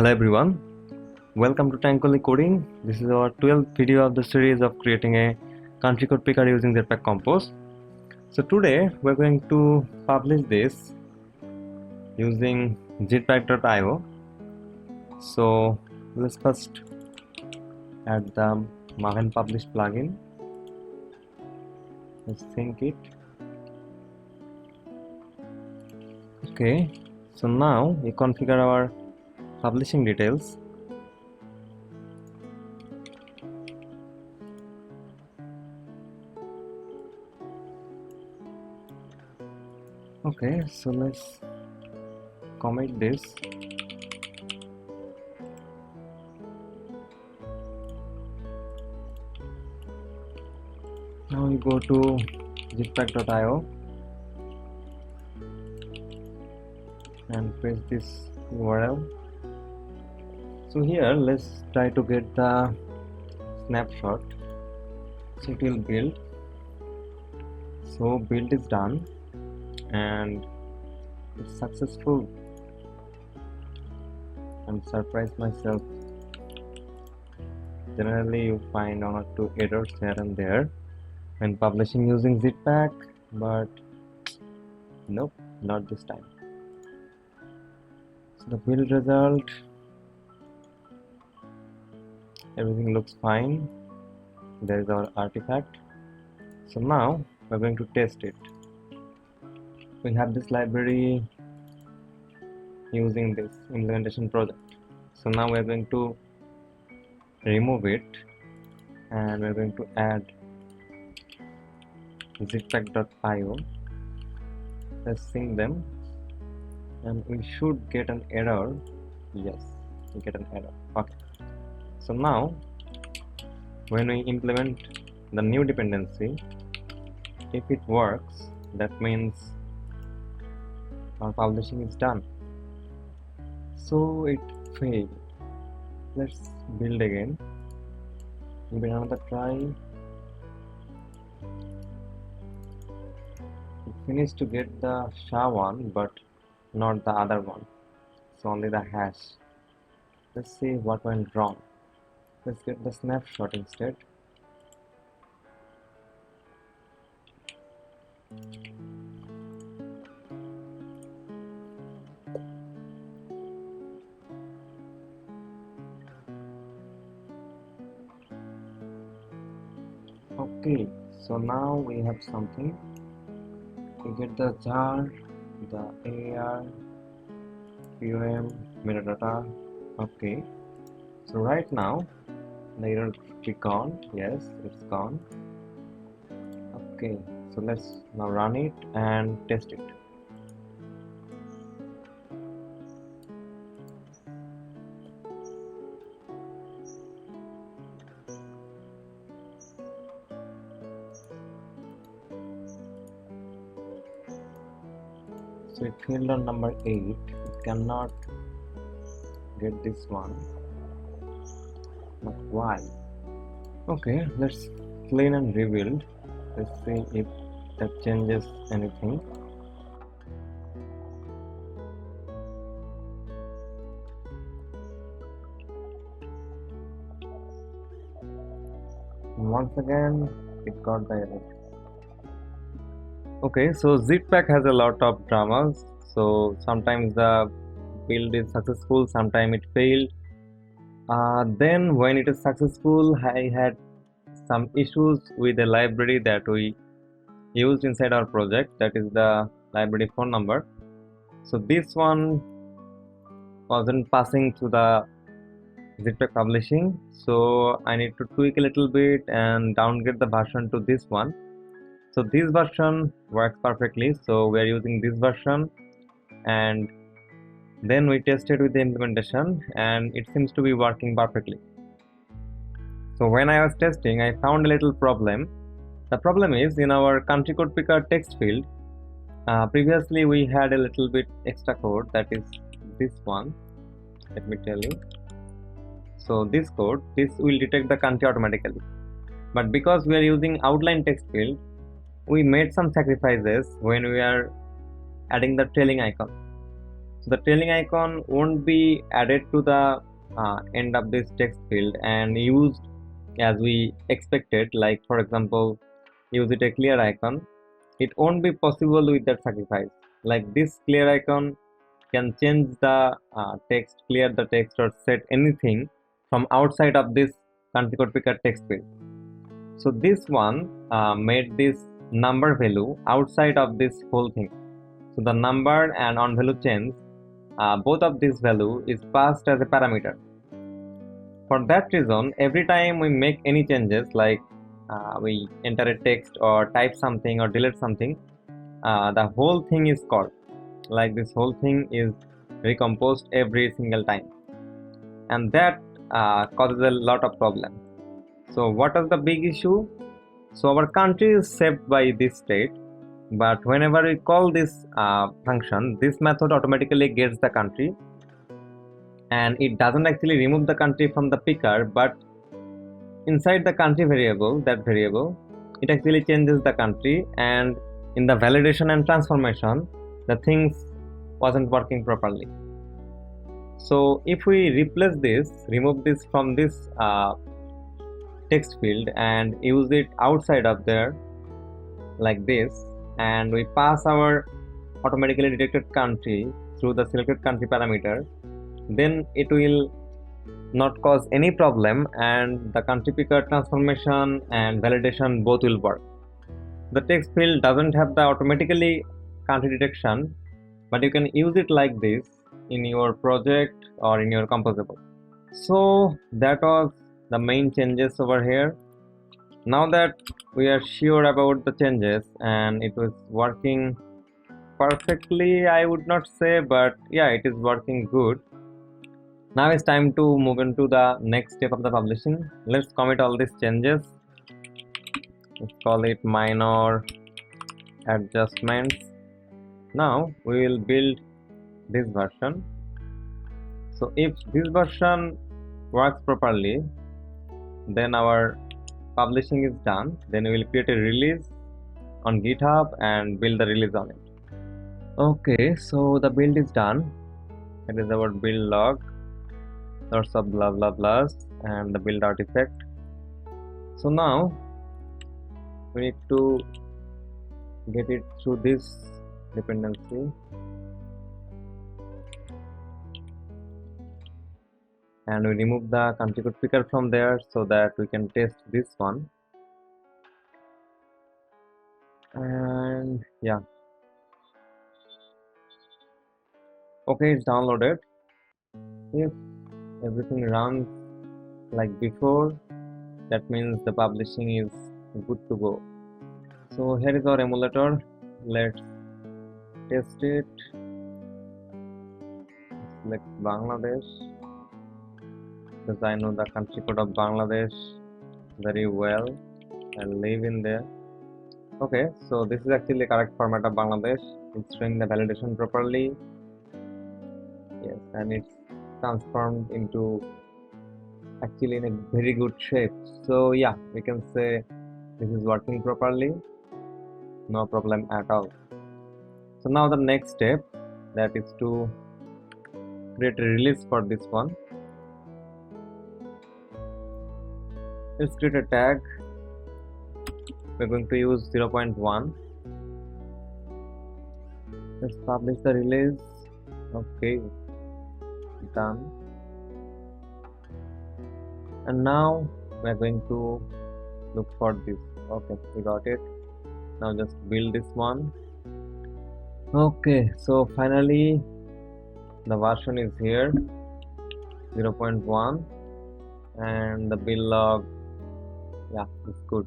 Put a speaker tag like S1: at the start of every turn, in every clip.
S1: Hello everyone, welcome to Tranquilly Coding. This is our 12th video of the series of creating a country code picker using Jetpack Compose. So today we're going to publish this using jetpack.io. So let's first add the Maven publish plugin. Let's sync it. Okay, so now we configure our publishing details. Okay, so let's commit this. Now we go to jetpack.io and paste this URL. So here let's try to get the snapshot. So it will build. So build is done and it's successful. I'm surprised myself. Generally you find one or two errors here and there when publishing using Jetpack, but nope, not this time. So the build result, everything looks fine. There is our artifact. So now we're going to test it. We have this library using this implementation project. So now we're going to remove it and we're going to add jetpack.io. Let's sync them and we should get an error. Yes, we get an error. Okay. So now when we implement the new dependency, if it works, that means our publishing is done. So it failed. Let's build again. Give it another try. It finished to get the SHA one, but not the other one. So only the hash. Let's see what went wrong. Let's get the snapshot instead. Okay, so now we have something. We get the jar, the AR, POM, metadata. Okay, so right now the error is gone. Yes, it's gone. Okay, so let's now run it and test it. So it failed on number 8. It cannot get this one. But why? Okay, let's clean and rebuild. Let's see if that changes anything. And once again, it got the error. Okay, so Jetpack has a lot of dramas. So sometimes the build is successful, sometimes it failed. Then when it is successful, I had some issues with the library that we used inside our project, that is the library phone number. So this one wasn't passing to the Jetpack publishing, so I need to tweak a little bit and downgrade the version to this one. So this version works perfectly, so we are using this version, and then we tested with the implementation and it seems to be working perfectly. So when I was testing, I found a little problem. The problem is in our country code picker text field, previously we had a little bit extra code, that is this one. Let me tell you. So this code, this will detect the country automatically. But because we are using outline text field, we made some sacrifices when we are adding the trailing icon. So the trailing icon won't be added to the end of this text field and used as we expected, like for example use it a clear icon. It won't be possible with that sacrifice. Like this clear icon can change the text, clear the text, or set anything from outside of this country code picker text field. So this one made this number value outside of this whole thing. So the number and on value change, both of this value is passed as a parameter. For that reason, every time we make any changes, like we enter a text or type something or delete something, the whole thing is called. Like this whole thing is recomposed every single time, and that causes a lot of problem. So what is the big issue? So our country is saved by this state, but whenever we call this function, this method automatically gets the country, and it doesn't actually remove the country from the picker, but inside the country variable, that variable, it actually changes the country, and in the validation and transformation, the things wasn't working properly. So if we replace this, remove this from this text field and use it outside of there like this, and we pass our automatically detected country through the selected country parameter, then it will not cause any problem, and the country picker transformation and validation both will work. The text field doesn't have the automatically country detection, but you can use it like this in your project or in your composable. So that was the main changes over here. Now that we are sure about the changes and it was working perfectly, I would not say, but yeah, it is working good. Now it's time to move into the next step of the publishing. Let's commit all these changes. Let's call it minor adjustments. Now we will build this version. So if this version works properly, then our publishing is done. Then we will create a release on GitHub and build the release on it. Okay, so the build is done. It is our build log, lots of blah blah blahs, and the build artifact. So now we need to get it through this dependency, and we remove the country code picker from there so that we can test this one. And yeah, okay, it's downloaded. If everything runs like before, that means the publishing is good to go. So here is our emulator. Let's test it. Select Bangladesh, because I know the country code of Bangladesh very well. I live in there. Okay, so this is actually the correct format of Bangladesh. It's showing the validation properly. Yes, and it's transformed into actually in a very good shape. So yeah, we can say this is working properly, no problem at all. So now the next step, that is to create a release for this one. Let's create a tag. We're going to use 0.1. Let's publish the release. Okay, done. And now we're going to look for this. Okay, we got it. Now just build this one. Okay, so finally the version is here, 0.1, and the build log, yeah, it's good.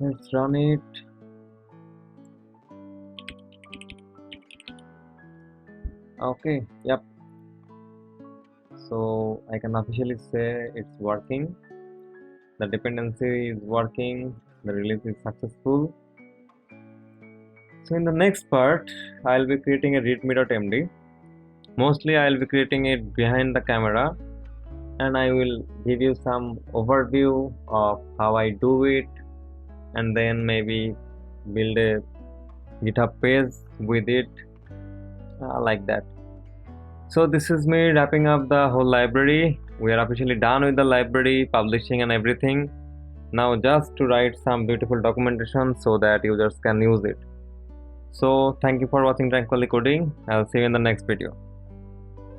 S1: Let's run it. Okay, yep. So I can officially say it's working. The dependency is working. The release is successful. So in the next part, I'll be creating a readme.md. Mostly I'll be creating it behind the camera, and I will give you some overview of how I do it, and then maybe build a GitHub page with it, like that. So this is me wrapping up the whole library. We are officially done with the library, publishing and everything. Now just to write some beautiful documentation so that users can use it. So thank you for watching Tranquilly Coding. I'll see you in the next video.